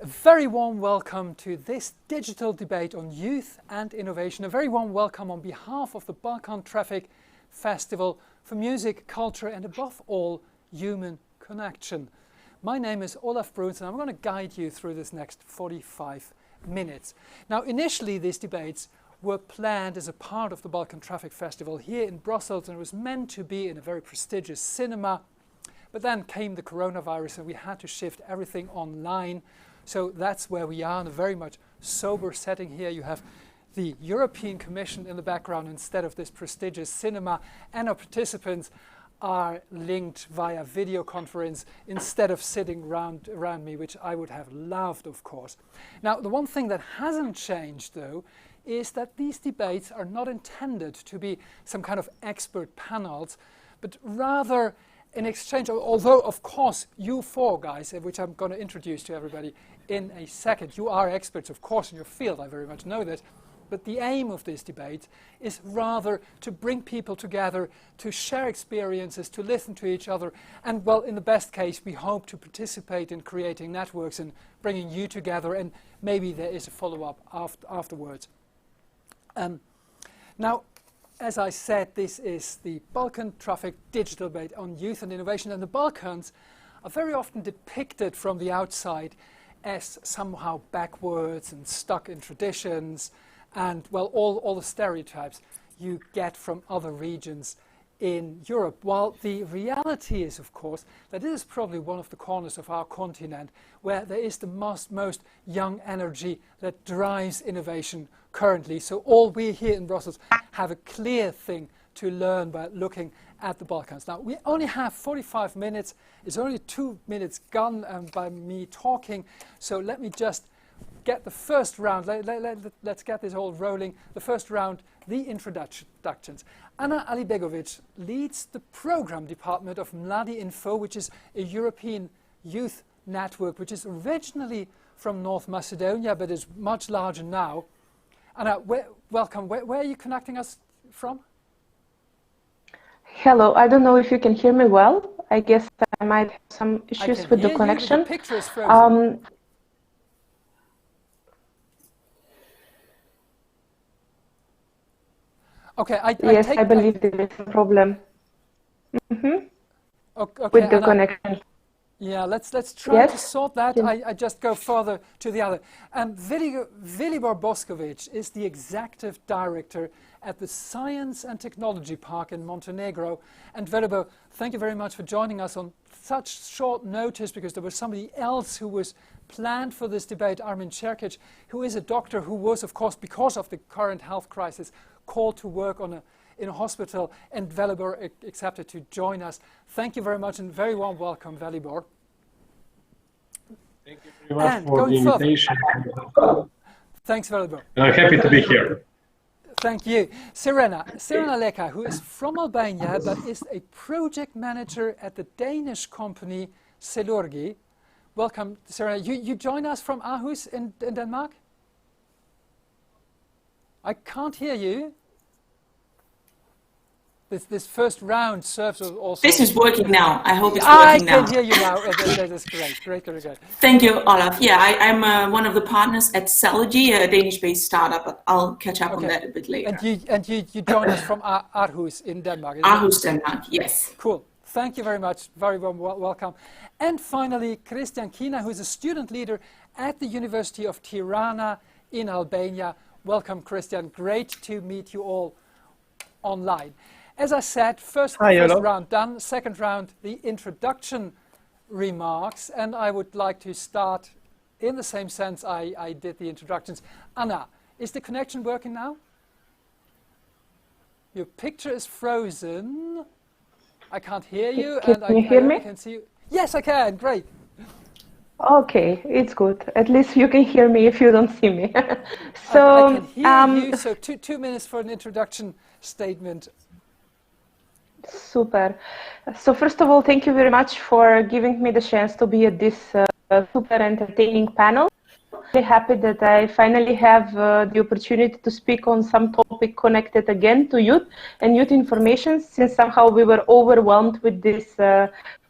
A very warm welcome to this digital debate on youth and innovation. A very warm welcome on behalf of the Balkan Trafik Festival for music, culture and above all, human connection. My name is Olaf Bruns and I'm going to guide you through this next 45 minutes. Now initially these debates were planned as a part of the Balkan Trafik Festival here in Brussels and it was meant to be in a very prestigious cinema. But then came the coronavirus and we had to shift everything online. So that's where we are in a very much sober setting here. You have the European Commission in the background instead of this prestigious cinema, and our participants are linked via video conference instead of sitting around me, which I would have loved, of course. Now, the one thing that hasn't changed, though, is that these debates are not intended to be some kind of expert panels, but rather in exchange, although of course you four guys, which I'm going to introduce to everybody in a second, you are experts of course in your field, I very much know that, but the aim of this debate is rather to bring people together, to share experiences, to listen to each other, and well, in the best case, we hope to participate in creating networks and bringing you together, and maybe there is a follow-up afterwards. Now, as I said, this is the Balkan Trafik digital debate on youth and innovation, and the Balkans are very often depicted from the outside as somehow backwards and stuck in traditions and, well, all the stereotypes you get from other regions in Europe. While the reality is, of course, that it is probably one of the corners of our continent where there is the most young energy that drives innovation currently. So all we here in Brussels have a clear thing to learn by looking at the Balkans. Now, we only have 45 minutes. It's only 2 minutes gone by me talking. So let me just get the first round. Let's get this all rolling. The first round, the introductions. Anna Alibegovic leads the program department of Mladi Info, which is a European youth network, which is originally from North Macedonia, but is much larger now. Anna, welcome. Where are you connecting us from? Hello. I don't know if you can hear me well. I guess I might have some issues with the connection. The picture is frozen. Okay, I believe there is a problem okay, with the Anna, connection. Yeah, let's try to sort that. I just go further to the other. Vilibor Boskovic is the executive director at the Science and Technology Park in Montenegro. And Vilibor, thank you very much for joining us on such short notice, because there was somebody else who was planned for this debate, Armin Čerkić, who is a doctor who was, of course, because of the current health crisis, called to work in a hospital, and Velibor accepted to join us. Thank you very much and very warm welcome, Velibor. Thank you very much for the invitation. Thanks, Velibor. I'm happy to be here. Thank you. Sirena Leka, who is from Albania, but is a project manager at the Danish company Selurgi. Welcome, Sirena. You join us from Aarhus in Denmark? I can't hear you. This first round serves also... This is working now. I hope it's working now. I can hear you now. That is great. Great. Thank you, Olaf. Yeah, I'm one of the partners at Selurgi, a Danish-based startup, but I'll catch up on that a bit later. And you join us from Aarhus in Denmark. Aarhus, Denmark, yes. Cool. Thank you very much. Very warm welcome. And finally, Christian Kina, who is a student leader at the University of Tirana in Albania. Welcome, Christian. Great to meet you all online. As I said, first round done. Second round, the introduction remarks. And I would like to start in the same sense I did the introductions. Anna, is the connection working now? Your picture is frozen. I can't hear you. Can you hear me? I can see you. Yes, I can. Great. Okay, it's good. At least you can hear me if you don't see me. So I can hear you. So 2 minutes for an introduction statement. Super. So first of all, thank you very much for giving me the chance to be at this super entertaining panel. Very happy that I finally have the opportunity to speak on some topic connected again to youth and youth information, since somehow we were overwhelmed with this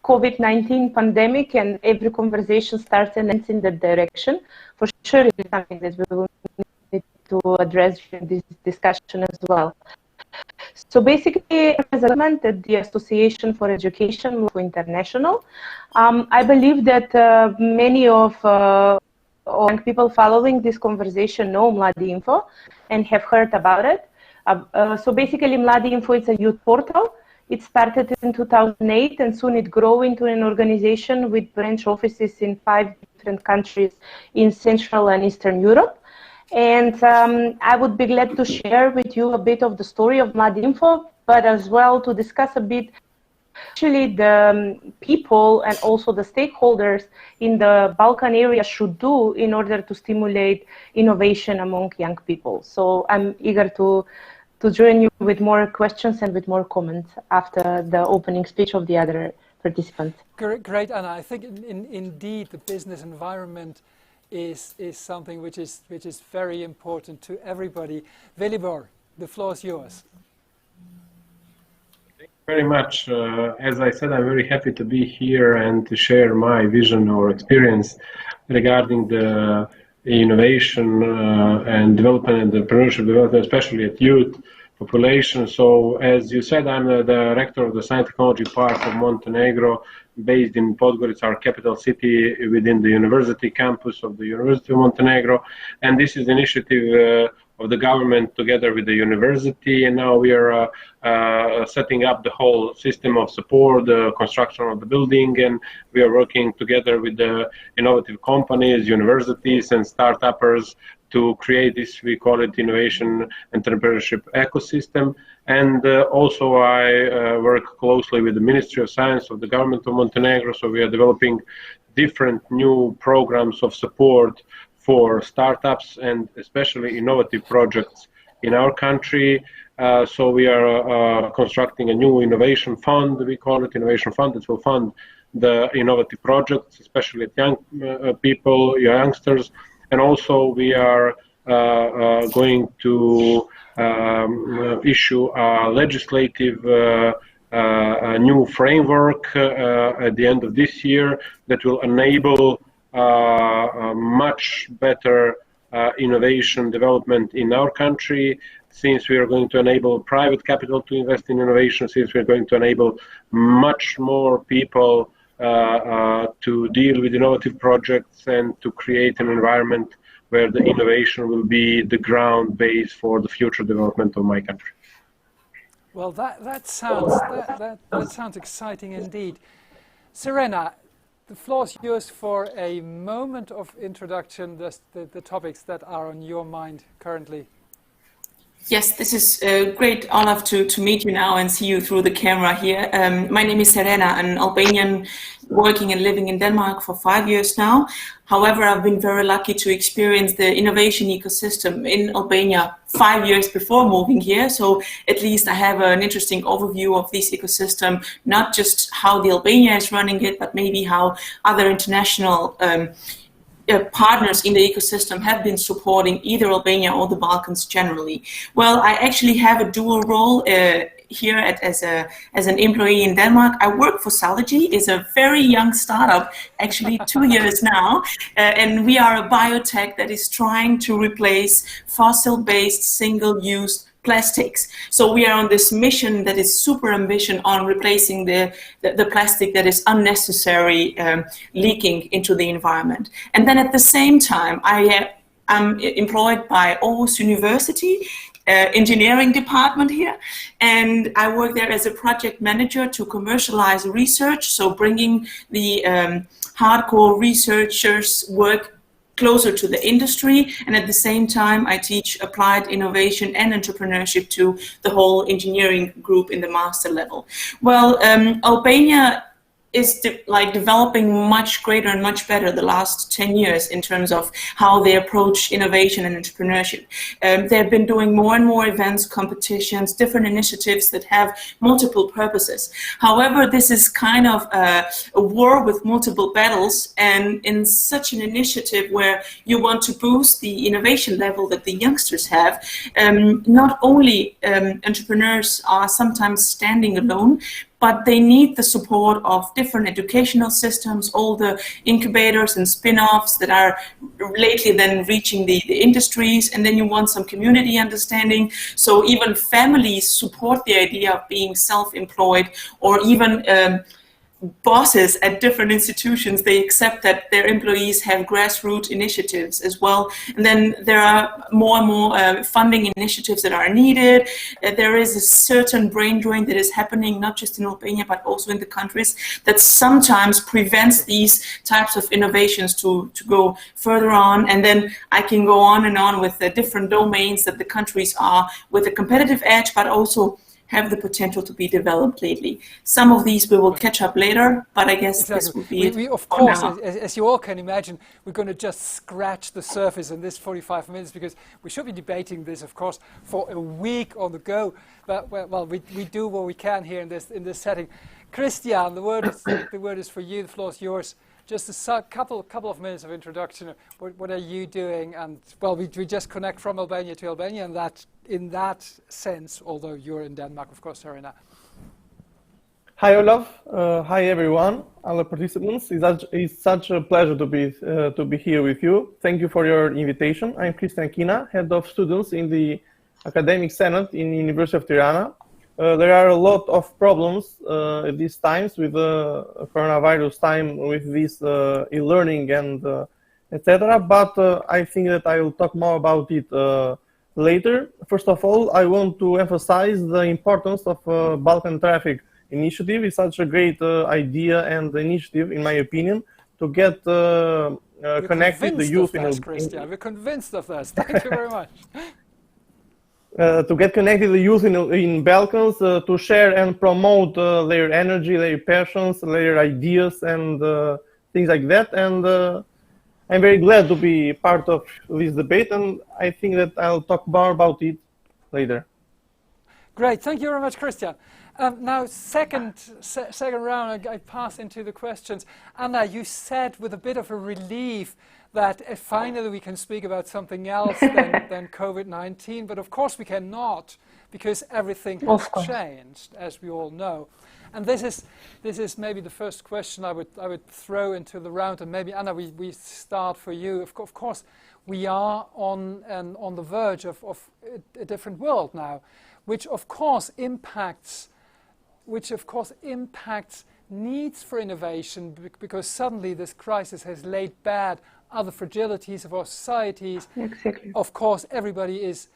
COVID-19 pandemic, and every conversation starts and ends in that direction. For sure, it is something that we will need to address in this discussion as well. So basically, as a government at the Association for Education International, I believe that many of young people following this conversation know Mladi Info and have heard about it. So basically, Mladi Info is a youth portal. It started in 2008, and soon it grew into an organization with branch offices in 5 different countries in Central and Eastern Europe. And I would be glad to share with you a bit of the story of Mladi Info, but as well to discuss a bit actually the people and also the stakeholders in the Balkan area should do in order to stimulate innovation among young people. So I'm eager to join you with more questions and with more comments after the opening speech of the other participants. Great, Anna. I think indeed the business environment is something which is very important to everybody. Velibor, the floor is yours. Thank you very much. As I said, I'm very happy to be here and to share my vision or experience regarding the innovation and development and entrepreneurship development, especially at youth population. So, as you said, I'm the director of the Science Technology Park of Montenegro, based in Podgorica, our capital city, within the university campus of the University of Montenegro. And this is an initiative of the government together with the university. And now we are setting up the whole system of support, the construction of the building, and we are working together with the innovative companies, universities, and startuppers to create this, we call it innovation entrepreneurship ecosystem. And also I work closely with the Ministry of Science of the government of Montenegro. So we are developing different new programs of support for startups and especially innovative projects in our country. So we are constructing a new innovation fund, we call it innovation fund, that will fund the innovative projects, especially at young people, youngsters. And also we are going to issue a legislative a new framework at the end of this year that will enable a much better innovation development in our country, since we are going to enable private capital to invest in innovation, since we are going to enable much more people to deal with innovative projects and to create an environment where the innovation will be the ground base for the future development of my country. Well, that sounds exciting indeed. Serena, the floor is yours for a moment of introduction, the topics that are on your mind currently. Yes, this is great, Olaf, to meet you now and see you through the camera here. My name is Serena, an Albanian working and living in Denmark for 5 years now. However, I've been very lucky to experience the innovation ecosystem in Albania 5 years before moving here. So at least I have an interesting overview of this ecosystem, not just how the Albania is running it, but maybe how other international partners in the ecosystem have been supporting either Albania or the Balkans generally. Well, I actually have a dual role here as an employee in Denmark. I work for Salogy. It's a very young startup, actually 2 years now, and we are a biotech that is trying to replace fossil-based single-use plastics. So we are on this mission that is super ambitious on replacing the plastic that is unnecessary leaking into the environment. And then at the same time, I'm employed by Aarhus University engineering department here, and I work there as a project manager to commercialize research, so bringing the hardcore researchers' work closer to the industry, and at the same time I teach applied innovation and entrepreneurship to the whole engineering group in the master level. Well, Albania is developing much greater and much better the last 10 years in terms of how they approach innovation and entrepreneurship. They've been doing more and more events, competitions, different initiatives that have multiple purposes. However, this is kind of a war with multiple battles, and in such an initiative where you want to boost the innovation level that the youngsters have, not only entrepreneurs are sometimes standing alone, but they need the support of different educational systems, all the incubators and spin-offs that are lately then reaching the industries, and then you want some community understanding. So even families support the idea of being self-employed, or even bosses at different institutions, they accept that their employees have grassroots initiatives as well. And then there are more and more funding initiatives that are needed. There is a certain brain drain that is happening, not just in Albania, but also in the countries, that sometimes prevents these types of innovations to go further on. And then I can go on with the different domains that the countries are with a competitive edge, but also have the potential to be developed lately. Some of these we will catch up later, but I guess this would be we of course, as you all can imagine, we're going to just scratch the surface in this 45 minutes, because we should be debating this, of course, for a week on the go. But well, we do what we can here in this setting. Christian, the word is for you. The floor is yours. Just a couple of minutes of introduction. What are you doing? And well, we just connect from Albania to Albania, and that in that sense, although you're in Denmark, of course, Serena. Hi, Olaf. Hi, everyone, all the participants. It's such a pleasure to be here with you. Thank you for your invitation. I'm Christian Kina, head of students in the Academic Senate in the University of Tirana. There are a lot of problems at these times with the coronavirus time, with this e-learning and etc. But I think that I will talk more about it later. First of all, I want to emphasize the importance of Balkan Trafik initiative. It's such a great idea and initiative, in my opinion, to get connected the youth in Christian. We're convinced of this. Thank you very much. To get connected the youth in Balkans, to share and promote their energy, their passions, their ideas, and things like that. And I'm very glad to be part of this debate, and I think that I'll talk more about it later. Great, thank you very much, Christian. Now, second round, I pass into the questions. Anna, you said with a bit of a relief that finally we can speak about something else than COVID-19, but of course we cannot, because everything has changed, as we all know. And this is maybe the first question I would throw into the round, and maybe Anna, we start for you. Of course, we are on the verge of a different world now, which of course impacts needs for innovation, because suddenly this crisis has laid bare other fragilities of our societies. Exactly. Of course, everybody is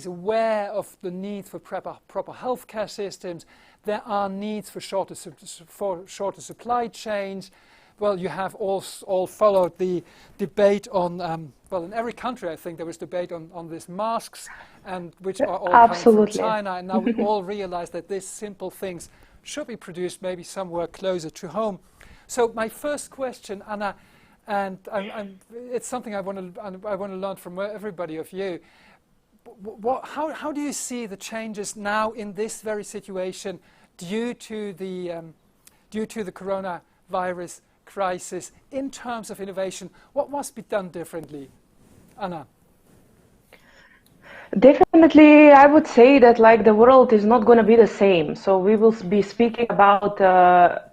aware of the need for proper healthcare systems. There are needs for shorter supply chains. Well, you have all followed the debate on, well, in every country I think there was debate on these masks, and which are all coming from China. And now we all realize that these simple things should be produced maybe somewhere closer to home. So my first question, Anna, and it's something I want to learn from everybody of you. How do you see the changes now in this very situation due to the coronavirus crisis in terms of innovation? What must be done differently, Anna? Definitely, I would say that the world is not going to be the same. So we will be speaking about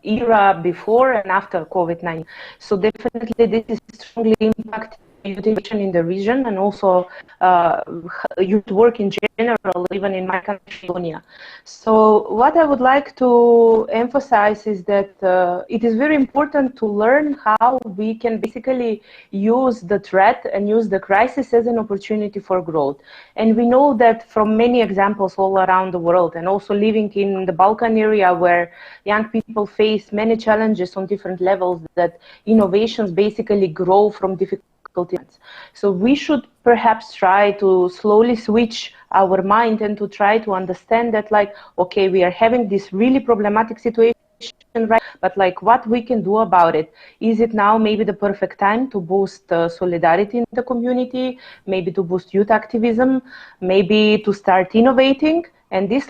era before and after COVID-19. So definitely this is strongly impacting innovation in the region, and also youth work in general, even in my country, Estonia. So what I would like to emphasize is that it is very important to learn how we can basically use the threat and use the crisis as an opportunity for growth. And we know that from many examples all around the world, and also living in the Balkan area where young people face many challenges on different levels, that innovations basically grow from difficult. So we should perhaps try to slowly switch our mind and to try to understand that, okay, we are having this really problematic situation, right? But what we can do about it? Is it now maybe the perfect time to boost solidarity in the community, maybe to boost youth activism, maybe to start innovating? And this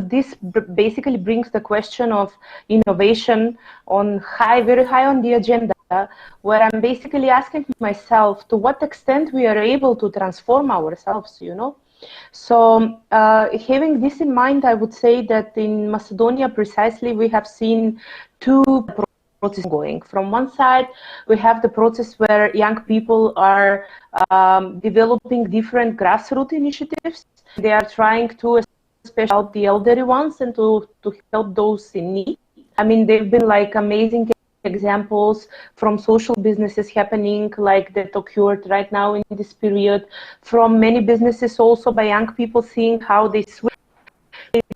this basically brings the question of innovation on very high on the agenda, where I'm basically asking myself to what extent we are able to transform ourselves, So having this in mind, I would say that in Macedonia precisely we have seen two processes going. From one side, we have the process where young people are developing different grassroots initiatives. They are trying to especially help the elderly ones and to help those in need. I mean, they've been like amazing examples from social businesses happening like that occurred right now in this period, from many businesses also by young people seeing how they switch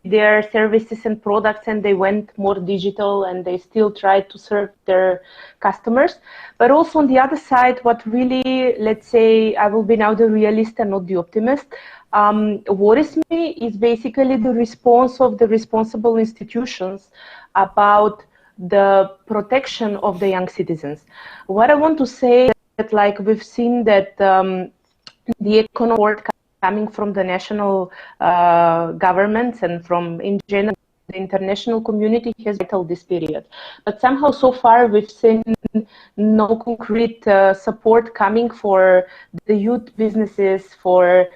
their services and products and they went more digital and they still try to serve their customers. But also on the other side, what really, let's say, I will be now the realist and not the optimist, worries me is basically the response of the responsible institutions about the protection of the young citizens. What I want to say is that, like, we've seen that the economic support coming from the national governments and from, in general, the international community has vital this period. But somehow so far we've seen no concrete support coming for the youth businesses, for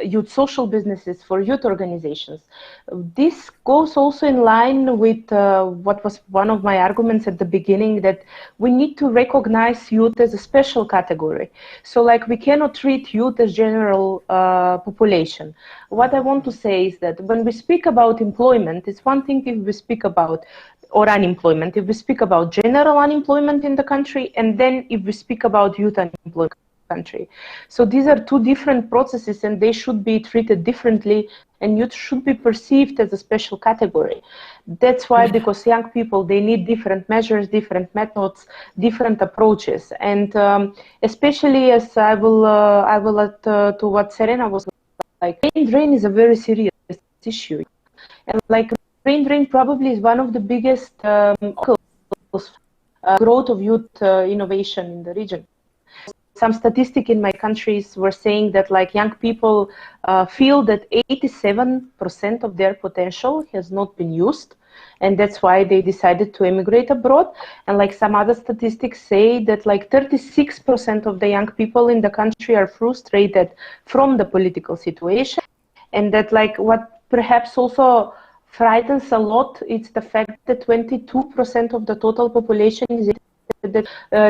youth social businesses, for youth organizations. This goes also in line with what was one of my arguments at the beginning, that we need to recognize youth as a special category. So like we cannot treat youth as general population. What I want to say is that when we speak about employment, it's one thing if we speak about or unemployment, if we speak about general unemployment in the country, and then if we speak about youth unemployment in the country. So these are two different processes and they should be treated differently, and youth should be perceived as a special category. That's why, because young people, they need different measures, different methods, different approaches. And especially as I will add to what Serena was like, brain drain is a very serious issue. And like brain drain probably is one of the biggest growth of youth innovation in the region. Some statistic in my countries were saying that like young people feel that 87% of their potential has not been used, and that's why they decided to emigrate abroad. And like some other statistics say that like 36% of the young people in the country are frustrated from the political situation, and that like what perhaps also frightens a lot, it's the fact that 22% of the total population is that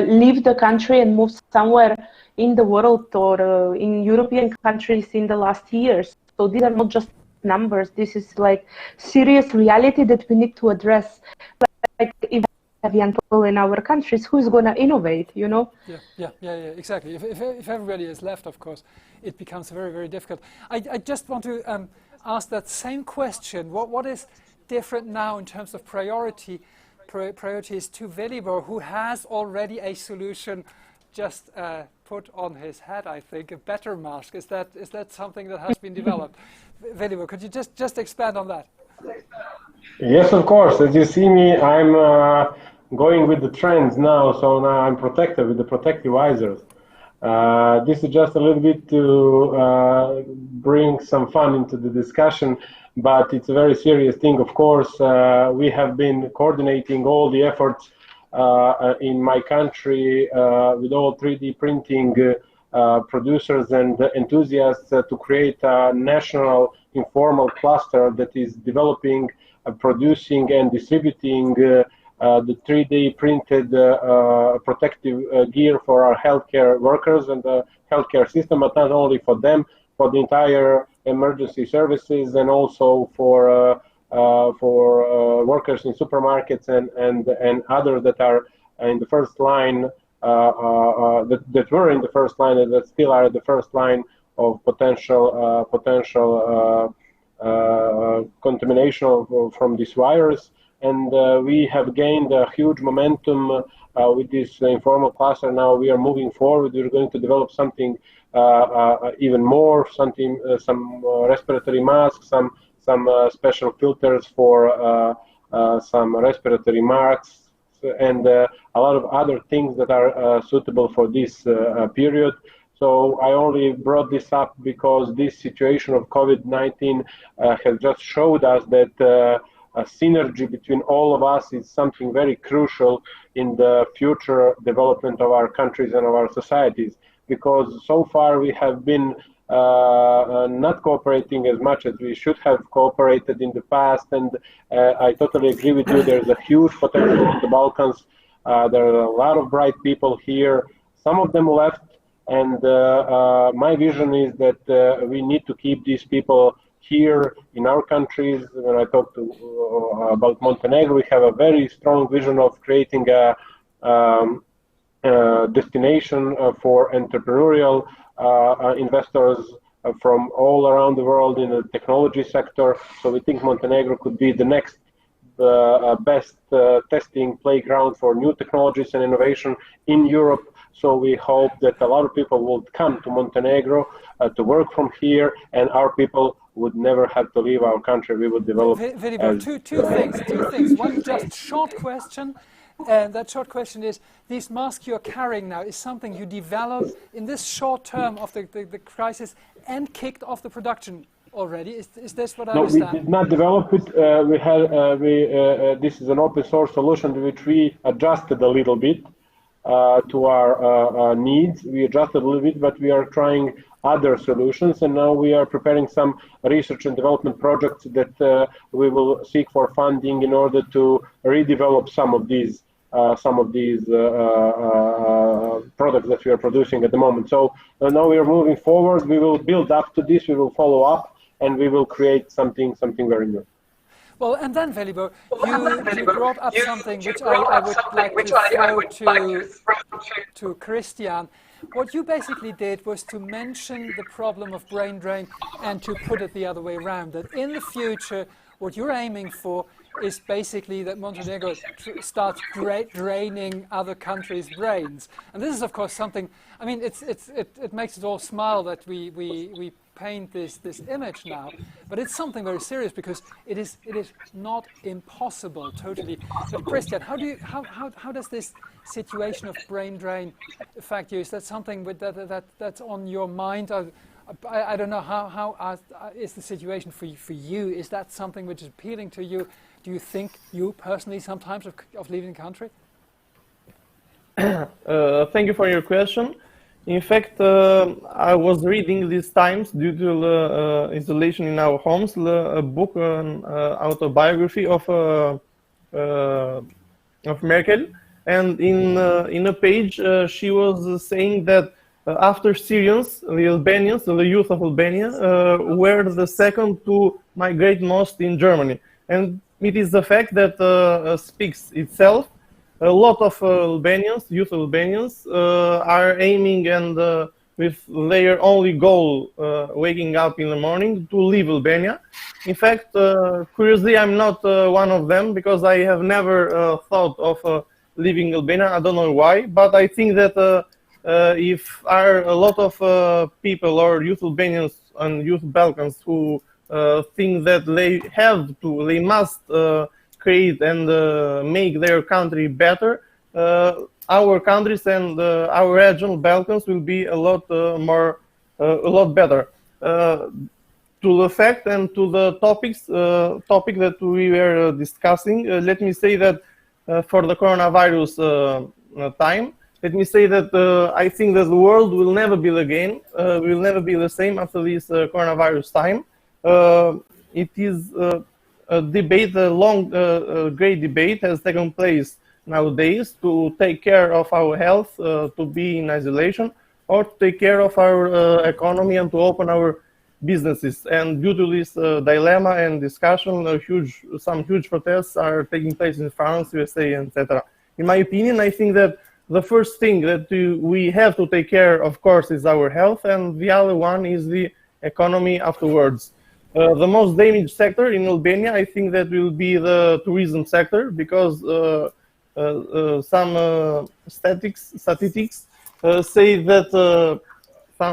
leave the country and move somewhere in the world or in European countries in the last years. So these are not just numbers. This is like serious reality that we need to address. Like if we have young people in our countries, who is going to innovate, you know? Yeah, exactly. If everybody is left, of course, it becomes very, very difficult. I just want to ask that same question. What is different now in terms of priorities to Velibor, who has already a solution just put on his head, I think, a better mask? Is that something that has been developed? Velibor, could you just expand on that? Yes, of course. As you see me, I'm going with the trends now, so now I'm protected with the protective visors. This is just a little bit to bring some fun into the discussion, but it's a very serious thing. Of course, we have been coordinating all the efforts in my country with all 3D printing producers and enthusiasts to create a national informal cluster that is developing, producing and distributing the 3D printed protective gear for our healthcare workers and the healthcare system, but not only for them, for the entire emergency services, and also for workers in supermarkets and others that are in the first line, that were in the first line and that still are at the first line of potential contamination from this virus. And we have gained a huge momentum with this informal cluster. Now we are moving forward. We're going to develop something even more, some respiratory masks, some special filters for some respiratory masks, and a lot of other things that are suitable for this period. So I only brought this up because this situation of COVID-19 has just showed us that a synergy between all of us is something very crucial in the future development of our countries and of our societies. Because so far we have been not cooperating as much as we should have cooperated in the past. And I totally agree with you. There's a huge potential in the Balkans. There are a lot of bright people here. Some of them left. And my vision is that we need to keep these people here in our countries. When I talk about Montenegro, we have a very strong vision of creating a destination for entrepreneurial investors from all around the world in the technology sector. So we think Montenegro could be the next best testing playground for new technologies and innovation in Europe. So we hope that a lot of people will come to Montenegro to work from here, and our people would never have to leave our country. We would develop. Very good. Two things. One just short question. And that short question is, these masks you're carrying now is something you developed in this short term of the crisis and kicked off the production already. Is this what I understand? No, we did not develop it. This is an open source solution which we adjusted a little bit to our needs. We adjusted a little bit, but we are trying other solutions, and now we are preparing some research and development projects that we will seek for funding in order to redevelop some of these products that we are producing at the moment. So now we are moving forward. We will build up to this. We will follow up, and we will create something very new. Well, and then Velibor, you brought up something which I would like to throw to Christian. What you basically did was to mention the problem of brain drain and to put it the other way around, that in the future, what you're aiming for is basically that Montenegro starts draining other countries' brains. And this is, of course, something, I mean, it makes us all smile that we paint this image now, but it's something very serious because it is not impossible totally. But Christian, how does this situation of brain drain affect you? Is that something that's on your mind? I don't know how is the situation for you? Is that something which is appealing to you? Do you think you personally sometimes of leaving the country? Thank you for your question. In fact, I was reading these times due to the installation in our homes, a book, an autobiography of Merkel, and in a page she was saying that after Syrians, the Albanians, the youth of Albania, were the second to migrate most in Germany, and it is the fact that speaks itself. A lot of Albanians, youth Albanians, are aiming and with their only goal, waking up in the morning, to leave Albania. In fact, curiously, I'm not one of them because I have never thought of leaving Albania. I don't know why, but I think that if are a lot of people or youth Albanians and youth Balkans who think that they must create and make their country better, our countries and our regional Balkans will be a lot better. To the fact and to the topic that we were discussing, let me say that for the coronavirus time, let me say that I think that the world will never be the same after this coronavirus time. It is a debate, great debate has taken place nowadays to take care of our health, to be in isolation, or to take care of our economy and to open our businesses. And due to this dilemma and discussion, some huge protests are taking place in France, USA, etc. In my opinion, I think that the first thing that we have to take care, of course, is our health, and the other one is the economy afterwards. The most damaged sector in Albania, I think that will be the tourism sector, because some statistics say that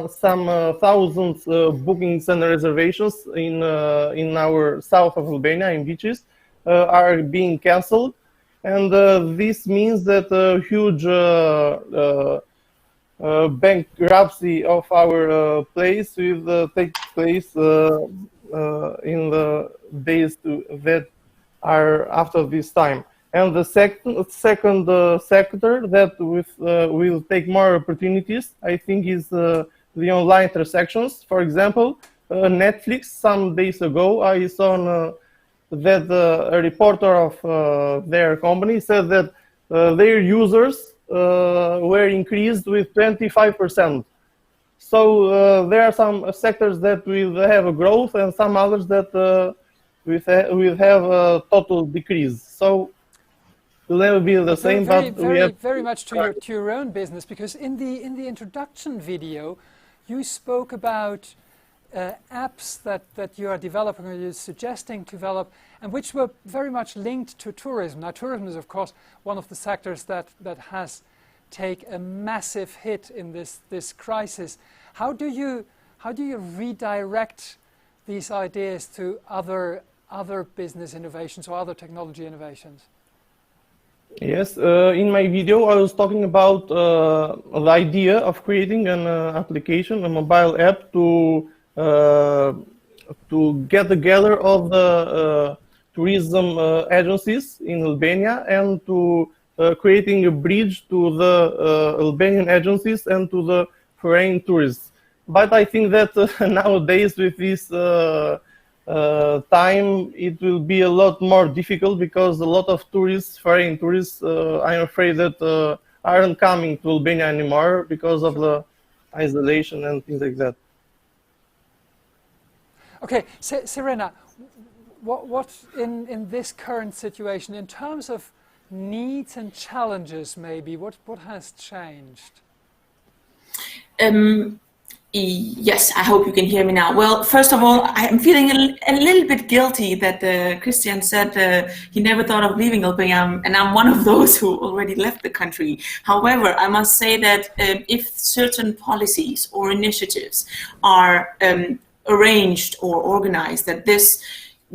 some thousands bookings and reservations in our south of Albania, in beaches, are being cancelled. And this means that a huge bankruptcy of our place will take place in the days that are after this time. And the second sector that will take more opportunities, I think, is the online transactions. For example, Netflix, some days ago, I saw that a reporter of their company said that their users were increased with 25%. So there are some sectors that will have a growth and some others that will have a total decrease. So it will never be the same. Very, but we have very much to your own business, because in the introduction video, you spoke about apps that you are developing or you're suggesting to develop, and which were very much linked to tourism. Now, tourism is, of course, one of the sectors that has taken a massive hit in this crisis. How do you redirect these ideas to other business innovations or other technology innovations? Yes, in my video I was talking about the idea of creating an application, a mobile app to get together all the tourism agencies in Albania and to creating a bridge to the Albanian agencies and to the foreign tourists. But I think that nowadays with this time, it will be a lot more difficult because a lot of tourists, foreign tourists, I'm afraid that aren't coming to Albania anymore because of the isolation and things like that. Okay, Serena, what in this current situation, in terms of needs and challenges, maybe what has changed? Yes, I hope you can hear me now. Well, first of all, I'm feeling a little bit guilty that Christian said he never thought of leaving Albania, and I'm one of those who already left the country. However, I must say that if certain policies or initiatives are arranged or organized, that this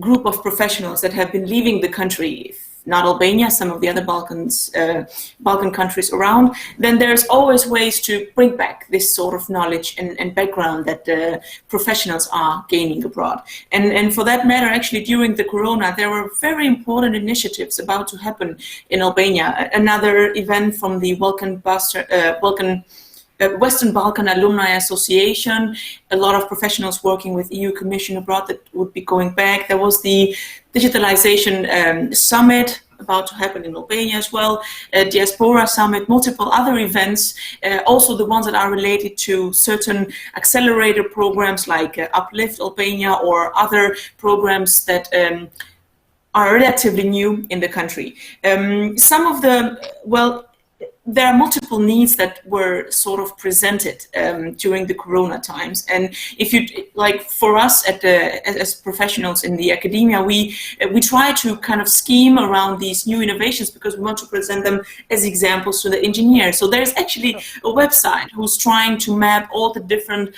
group of professionals that have been leaving the country, if not Albania, some of the other Balkan countries around, then there's always ways to bring back this sort of knowledge and background that professionals are gaining abroad. And for that matter, actually, during the Corona, there were very important initiatives about to happen in Albania. Another event from the Western Balkan Alumni Association, a lot of professionals working with EU Commission abroad that would be going back. There was the Digitalization Summit about to happen in Albania as well, Diaspora Summit, multiple other events, also the ones that are related to certain accelerator programs like Uplift Albania or other programs that are relatively new in the country. Some of the, there are multiple needs that were sort of presented during the Corona times, and if you like, for us as professionals in the academia, we try to kind of scheme around these new innovations because we want to present them as examples to the engineers. So there's actually a website who's trying to map all the different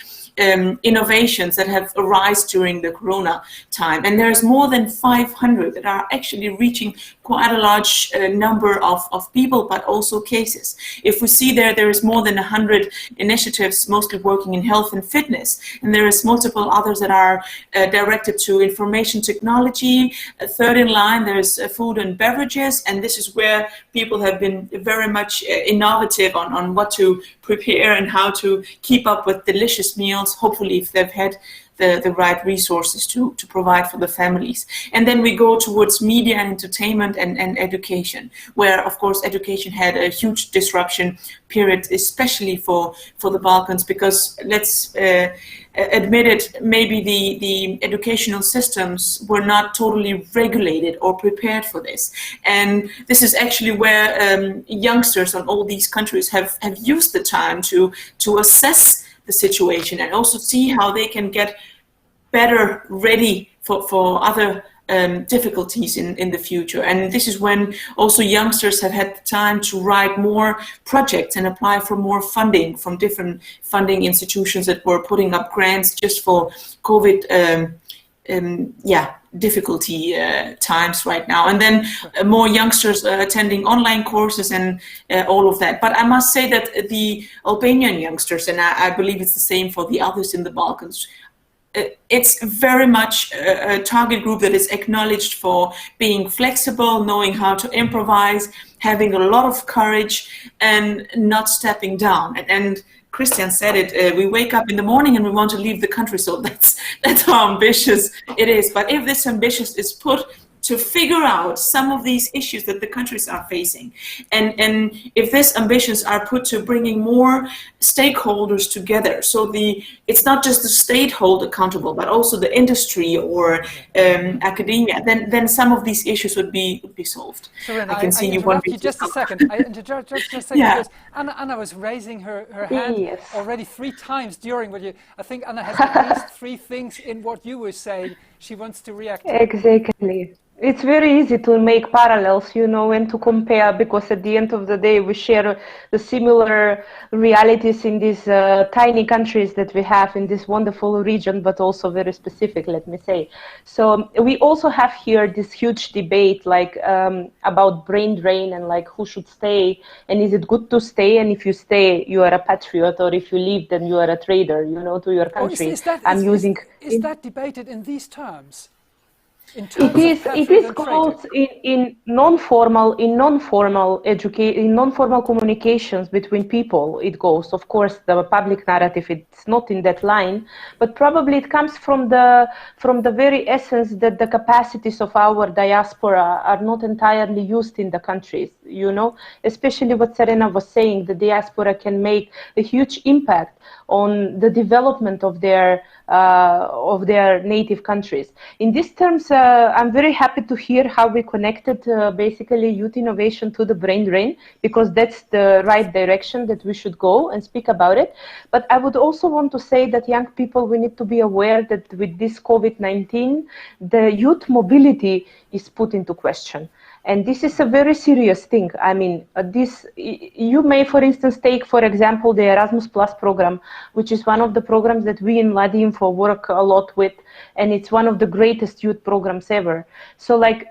innovations that have arisen during the Corona time, and there's more than 500 that are actually reaching quite a large number of people, but also cases. If we see there is more than 100 initiatives, mostly working in health and fitness, and there is multiple others that are directed to information technology. Third in line, there's food and beverages, and this is where people have been very much innovative on what to prepare and how to keep up with delicious meals, hopefully if they've had the right resources to provide for the families. And then we go towards media and entertainment and education, where of course education had a huge disruption period, especially for the Balkans, because let's admit it, maybe the educational systems were not totally regulated or prepared for this. And this is actually where youngsters on all these countries have used the time to assess the situation and also see how they can get better ready for other difficulties in the future. And this is when also youngsters have had the time to write more projects and apply for more funding from different funding institutions that were putting up grants just for COVID difficulty times right now. And then more youngsters attending online courses and all of that. But I must say that the Albanian youngsters, and I believe it's the same for the others in the Balkans, it's very much a target group that is acknowledged for being flexible, knowing how to improvise, having a lot of courage and not stepping down. And Christian said it, we wake up in the morning and we want to leave the country. So that's how ambitious it is. But if this ambition is put to figure out some of these issues that the countries are facing, and if these ambitions are put to bringing more stakeholders together, so it's not just the state hold accountable, but also the industry or academia, then some of these issues would be solved. Serena, I can see you interrupt want you just a second. Just a second, because Anna was raising her hand already 3 times during what I think Anna has at least 3 things in what you were saying she wants to react to. Exactly. It's very easy to make parallels, you know, and to compare, because at the end of the day, we share the similar realities in these tiny countries that we have in this wonderful region, but also very specific, let me say. So we also have here this huge debate, like about brain drain and like who should stay, and is it good to stay? And if you stay, you are a patriot, or if you leave, then you are a traitor, you know, to your country. Is that debated in these terms? It is called in non-formal communications between people. It goes, of course, the public narrative. It's not in that line, but probably it comes from the very essence that the capacities of our diaspora are not entirely used in the countries. You know, especially what Serena was saying, the diaspora can make a huge impact on the development of their native countries. In these terms, I'm very happy to hear how we connected basically youth innovation to the brain drain, because that's the right direction that we should go and speak about it. But I would also want to say that young people, we need to be aware that with this COVID-19, the youth mobility is put into question. And this is a very serious thing. I mean, you may, for instance, take, for example, the Erasmus Plus program, which is one of the programs that we in Mladinfo work a lot with, and it's one of the greatest youth programs ever. So like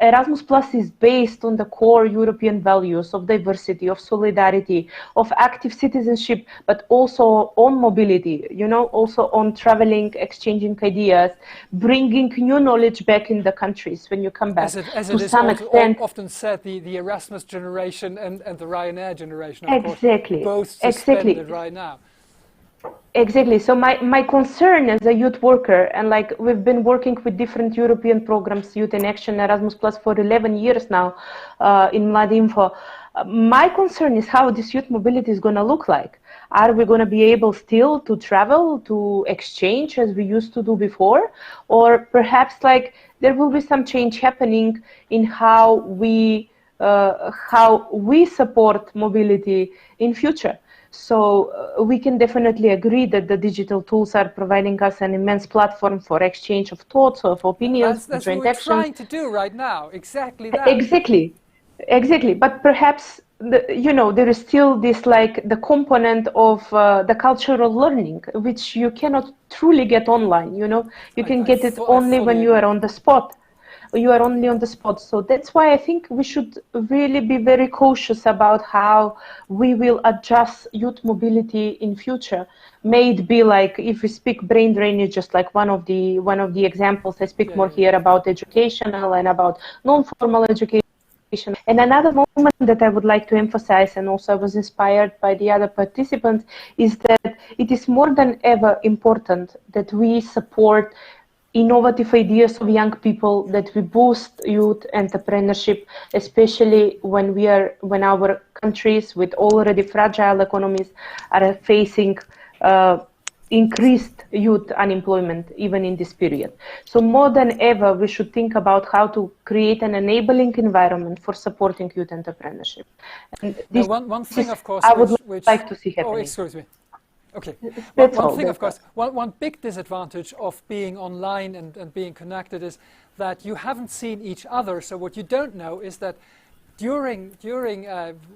Erasmus Plus is based on the core European values of diversity, of solidarity, of active citizenship, but also on mobility, you know, also on traveling, exchanging ideas, bringing new knowledge back in the countries when you come back. As it is often said, the Erasmus generation and the Ryanair generation, of course, both suspended right now. Exactly. So my concern as a youth worker, and like we've been working with different European programs, Youth in Action, Erasmus Plus for 11 years now in Mladinfo. My concern is how this youth mobility is going to look like. Are we going to be able still to travel, to exchange as we used to do before? Or perhaps like there will be some change happening in how we support mobility in future. So we can definitely agree that the digital tools are providing us an immense platform for exchange of thoughts, of opinions, that's joint what we're actions. trying to do right now, exactly that. Exactly. But perhaps, there is still this, like, the component of the cultural learning, which you cannot truly get online, you know. You can get it only when you are on the spot. You are only on the spot. So that's why I think we should really be very cautious about how we will adjust youth mobility in future. May it be like, if we speak brain drain, is just like one of the examples. I speak more here about educational and about non-formal education. And another moment that I would like to emphasize, and also I was inspired by the other participants, is that it is more than ever important that we support innovative ideas of young people, that we boost youth entrepreneurship, especially when our countries with already fragile economies are facing increased youth unemployment even in this period. So more than ever, we should think about how to create an enabling environment for supporting youth entrepreneurship. And this one thing, of course, I would like to see happening. Oh, excuse me. Okay. One thing, of course, one big disadvantage of being online and being connected is that you haven't seen each other. So what you don't know is that during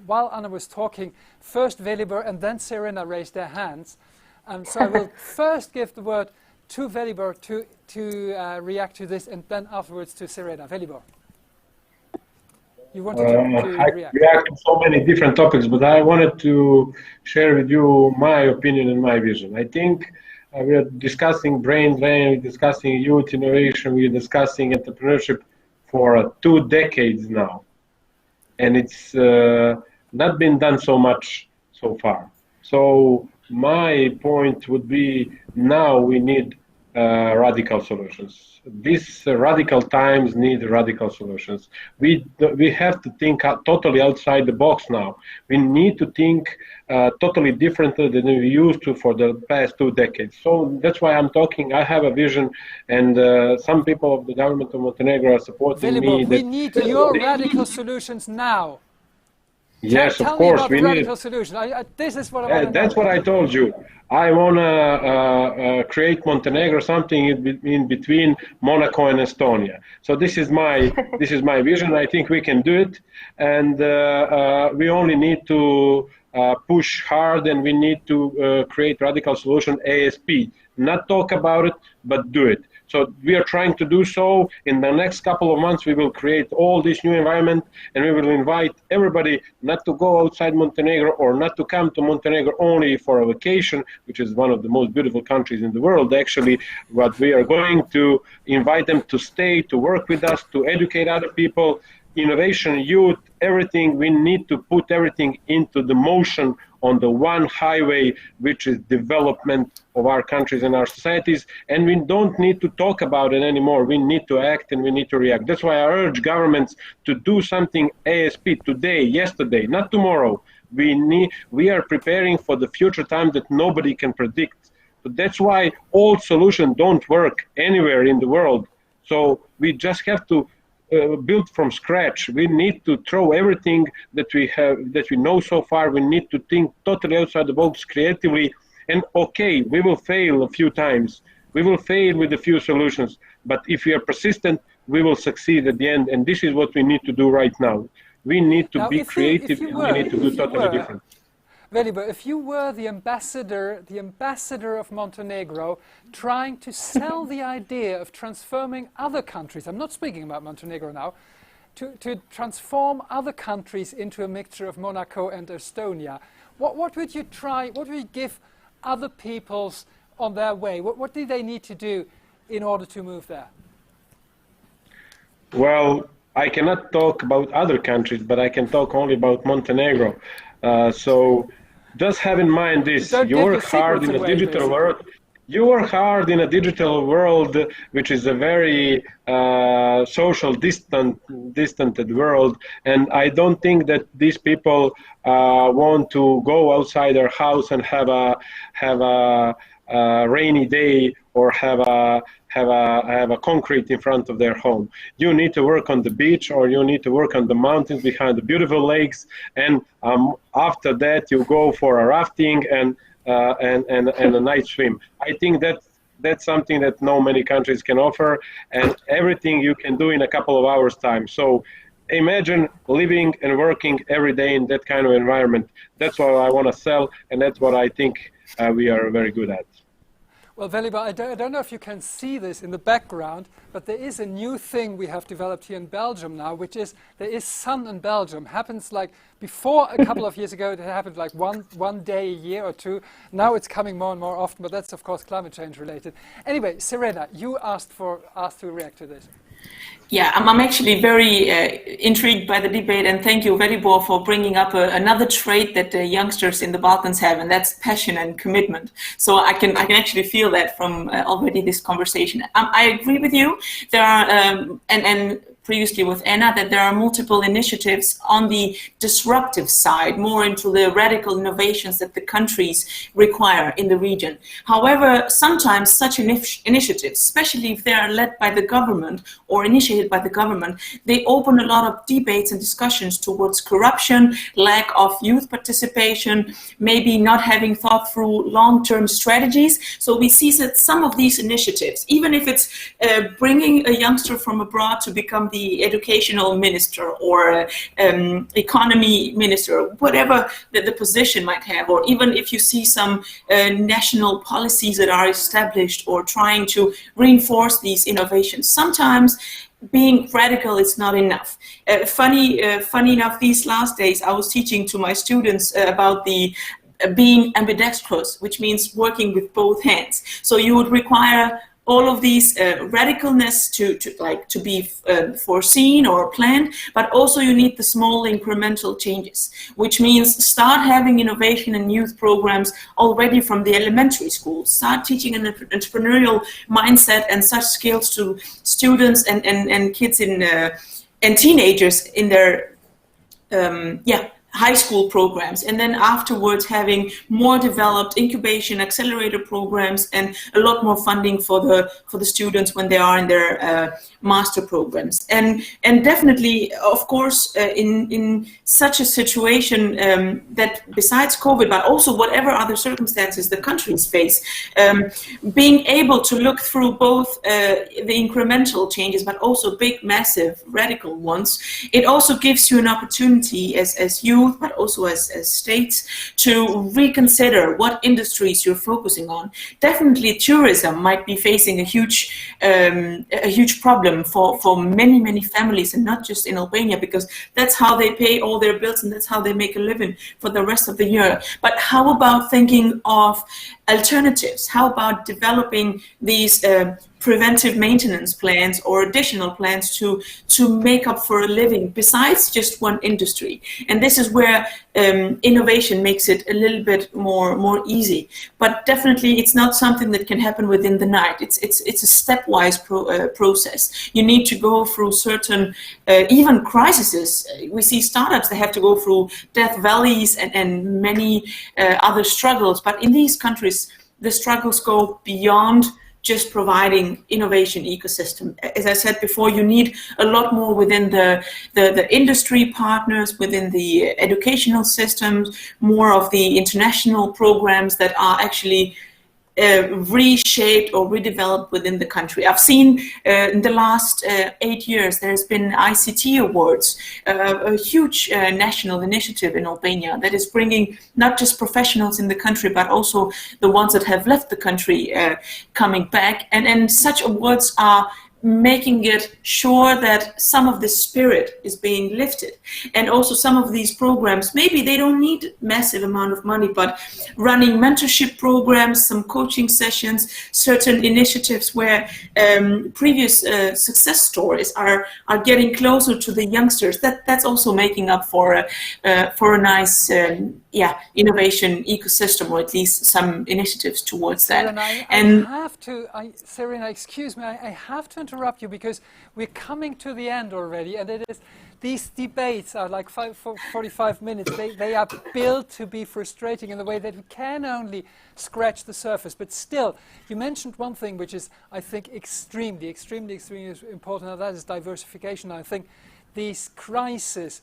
while Anna was talking, first Velibor and then Serena raised their hands. So I will first give the word to Velibor to react to this, and then afterwards to Serena. Velibor. You wanted to react. I react to so many different topics, but I wanted to share with you my opinion and my vision. I think we are discussing brain drain, we're discussing youth innovation, we're discussing entrepreneurship for 2 decades now. And it's not been done so much so far. So my point would be now we need radical solutions. These radical times need radical solutions. We have to think totally outside the box now. We need to think totally differently than we used to for the past 2 decades. So that's why I'm talking. I have a vision, and some people of the government of Montenegro are supporting me. We need your radical solutions now. Yes, Tell of course. me about the radical solution. This is what I want to know. That's what I told you. I want to create Montenegro something in between Monaco and Estonia. So this is my vision. I think we can do it, and we only need to push hard, and we need to create radical solution ASP. Not talk about it, but do it. So we are trying to do so. In the next couple of months, we will create all this new environment, and we will invite everybody not to go outside Montenegro or not to come to Montenegro only for a vacation, which is one of the most beautiful countries in the world, actually. But we are going to invite them to stay, to work with us, to educate other people, innovation, youth, everything. We need to put everything into the motion on the one highway, which is development of our countries and our societies. And we don't need to talk about it anymore. We need to act and we need to react. That's why I urge governments to do something ASP today, yesterday, not tomorrow. We are preparing for the future time that nobody can predict. But that's why old solutions don't work anywhere in the world. So we just have to build from scratch. We need to throw everything that we know so far. We need to think totally outside the box, creatively. And okay, we will fail a few times. We will fail with a few solutions. But if we are persistent, we will succeed at the end. And this is what we need to do right now. We need to be creative. We need to do totally different. Velibor, if you were the ambassador of Montenegro, trying to sell the idea of transforming other countries, I'm not speaking about Montenegro now, to transform other countries into a mixture of Monaco and Estonia, what would you try, what would you give other peoples on their way? What do they need to do in order to move there? Well, I cannot talk about other countries, but I can talk only about Montenegro. So just have in mind this: you work hard in a digital world. You work hard in a digital world, which is a very social, distanted world, and I don't think that these people want to go outside their house and have a rainy day or have a concrete in front of their home. You need to work on the beach, or you need to work on the mountains behind the beautiful lakes, and after that you go for a rafting and a night swim. I think that's something that no many countries can offer, and everything you can do in a couple of hours time. So imagine living and working every day in that kind of environment. That's what I want to sell, and that's what I think we are very good at. Well, Velibor, I don't know if you can see this in the background, but there is a new thing we have developed here in Belgium now, which is there is sun in Belgium. Happens like before a couple of years ago, it happened like one day a year or two. Now it's coming more and more often, but that's of course climate change related. Anyway, Serena, you asked to react to this. Yeah, I'm actually very intrigued by the debate, and thank you, Velibor, for bringing up another trait that the youngsters in the Balkans have, and that's passion and commitment. So I can actually feel that from already this conversation. I agree with you. There are and previously with Anna, that there are multiple initiatives on the disruptive side, more into the radical innovations that the countries require in the region. However, sometimes such initiatives, especially if they are led by the government or initiated by the government, they open a lot of debates and discussions towards corruption, lack of youth participation, maybe not having thought through long-term strategies. So we see that some of these initiatives, even if it's bringing a youngster from abroad to become the educational minister or economy minister, whatever the position might have, or even if you see some national policies that are established or trying to reinforce these innovations, sometimes being radical is not enough. Funny enough, these last days I was teaching to my students about the being ambidextrous, which means working with both hands. So you would require all of these radicalness to be foreseen or planned, but also you need the small incremental changes, which means start having innovation and youth programs already from the elementary school. Start teaching an entrepreneurial mindset and such skills to students and kids and teenagers in their high school programs, and then afterwards having more developed incubation accelerator programs and a lot more funding for the students when they are in their master programs. And definitely, of course, in such a situation that besides COVID, but also whatever other circumstances the countries face, being able to look through both the incremental changes, but also big, massive, radical ones, it also gives you an opportunity as youth, but also as states, to reconsider what industries you're focusing on. Definitely tourism might be facing a huge problem for many families, and not just in Albania, because that's how they pay all their bills and that's how they make a living for the rest of the year. But how about thinking of alternatives? How about developing these preventive maintenance plans or additional plans to make up for a living besides just one industry? And this is where innovation makes it a little bit more easy. But definitely, it's not something that can happen within the night. It's a stepwise process. You need to go through certain even crises. We see startups that have to go through death valleys and many other struggles. But in these countries, the struggles go beyond just providing innovation ecosystem. As I said before, you need a lot more within the industry partners, within the educational systems, more of the international programs that are actually reshaped or redeveloped within the country. I've seen in the last 8 years, there's been ICT awards, a huge national initiative in Albania that is bringing not just professionals in the country, but also the ones that have left the country coming back. And such awards are making it sure that some of the spirit is being lifted. And also some of these programs, maybe they don't need massive amount of money, but running mentorship programs, some coaching sessions, certain initiatives where previous success stories are getting closer to the youngsters. That's also making up for a nice innovation ecosystem, or at least some initiatives towards that. Serena, excuse me, I have to interrupt you because we're coming to the end already, and it is these debates are like 45 minutes. They are built to be frustrating in the way that we can only scratch the surface. But still, you mentioned one thing which is, I think, extremely important, and that is diversification. I think this crisis,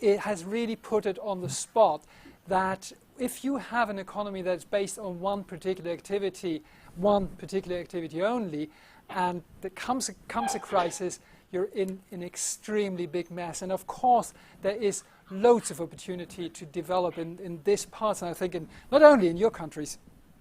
it has really put it on the spot that if you have an economy that's based on one particular activity only, and there comes a crisis, you're in an extremely big mess. And of course, there is loads of opportunity to develop in this part, and I think not only in your countries,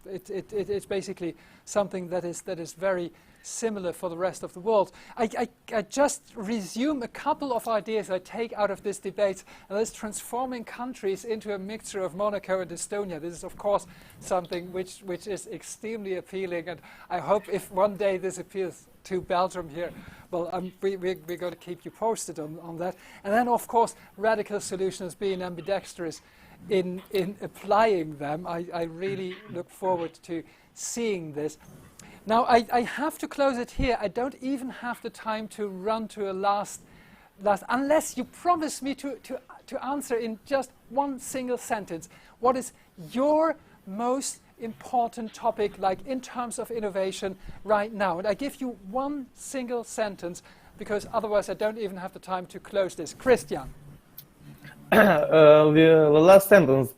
it's basically something that is very similar for the rest of the world. I just resume a couple of ideas I take out of this debate, and that's transforming countries into a mixture of Monaco and Estonia. This is, of course, something which is extremely appealing, and I hope if one day this appeals to Belgium here, well, we're going to keep you posted on that. And then, of course, radical solutions, being ambidextrous in applying them. I really look forward to seeing this. Now, I have to close it here. I don't even have the time to run to a last unless you promise me to answer in just one single sentence. What is your most important topic, like in terms of innovation right now? And I give you one single sentence, because otherwise I don't even have the time to close this. Christian. The last sentence.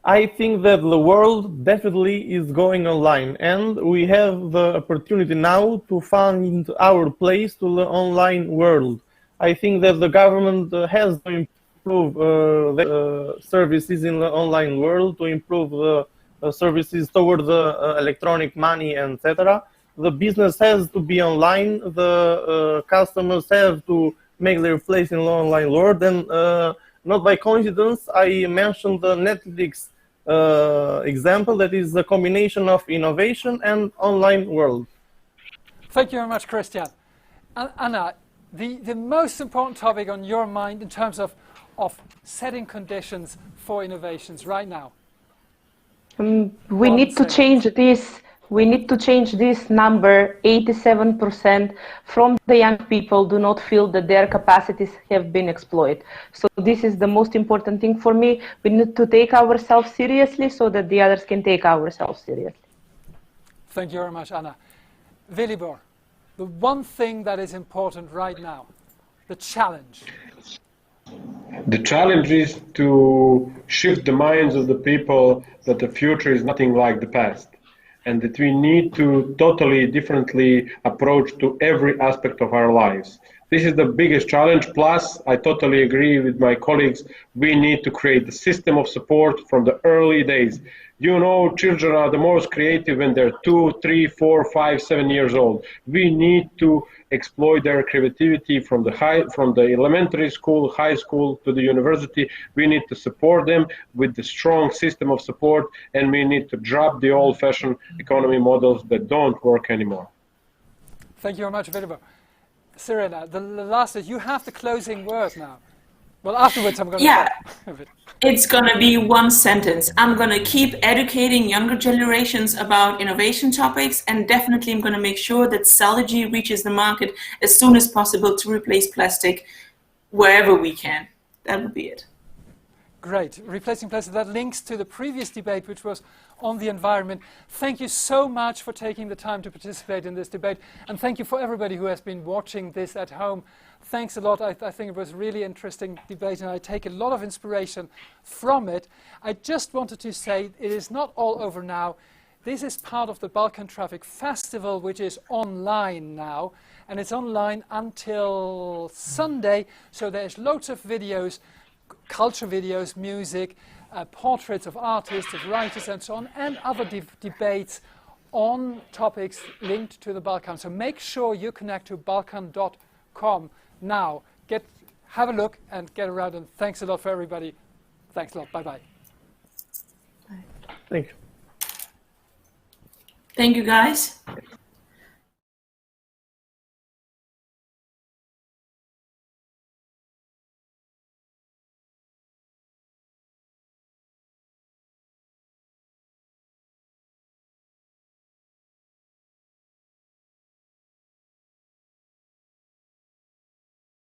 I think that the world definitely is going online, and we have the opportunity now to find our place to the online world. I think that the government has to improve the services in the online world, to improve the services toward the electronic money, etc. The business has to be online, the customers have to make their place in the online world, and not by coincidence, I mentioned the Netflix example that is a combination of innovation and online world. Thank you very much, Christian. Anna, the most important topic on your mind in terms of setting conditions for innovations right now? We need to change this. We need to change this number. 87% from the young people do not feel that their capacities have been exploited. So this is the most important thing for me. We need to take ourselves seriously so that the others can take ourselves seriously. Thank you very much, Anna. Velibor, the one thing that is important right now, the challenge. The challenge is to shift the minds of the people that the future is nothing like the past, and that we need to totally differently approach to every aspect of our lives. This is the biggest challenge. Plus, I totally agree with my colleagues, we need to create a system of support from the early days. You know, children are the most creative when they're 2, 3, 4, 5, 7 years old. We need to exploit their creativity from the elementary school, high school to the university. We need to support them with the strong system of support, and we need to drop the old-fashioned economy models that don't work anymore. Thank you very much, Velibor. Serena, the last is you have the closing word now. Well, afterwards I'm going to... Yeah, it's going to be one sentence. I'm going to keep educating younger generations about innovation topics, and definitely I'm going to make sure that Celogy reaches the market as soon as possible to replace plastic wherever we can. That would be it. Great. Replacing plastic. That links to the previous debate, which was on the environment. Thank you so much for taking the time to participate in this debate. And thank you for everybody who has been watching this at home. Thanks a lot. I think it was a really interesting debate, and I take a lot of inspiration from it. I just wanted to say it is not all over now. This is part of the Balkan Trafik Festival, which is online now. And it's online until Sunday. So there's loads of videos, culture videos, music, portraits of artists, of writers and so on, and other debates on topics linked to the Balkans. So make sure you connect to balkan.com now. Have a look and get around, and thanks a lot for everybody. Thanks a lot. Bye-bye. Thank you. Thank you, guys.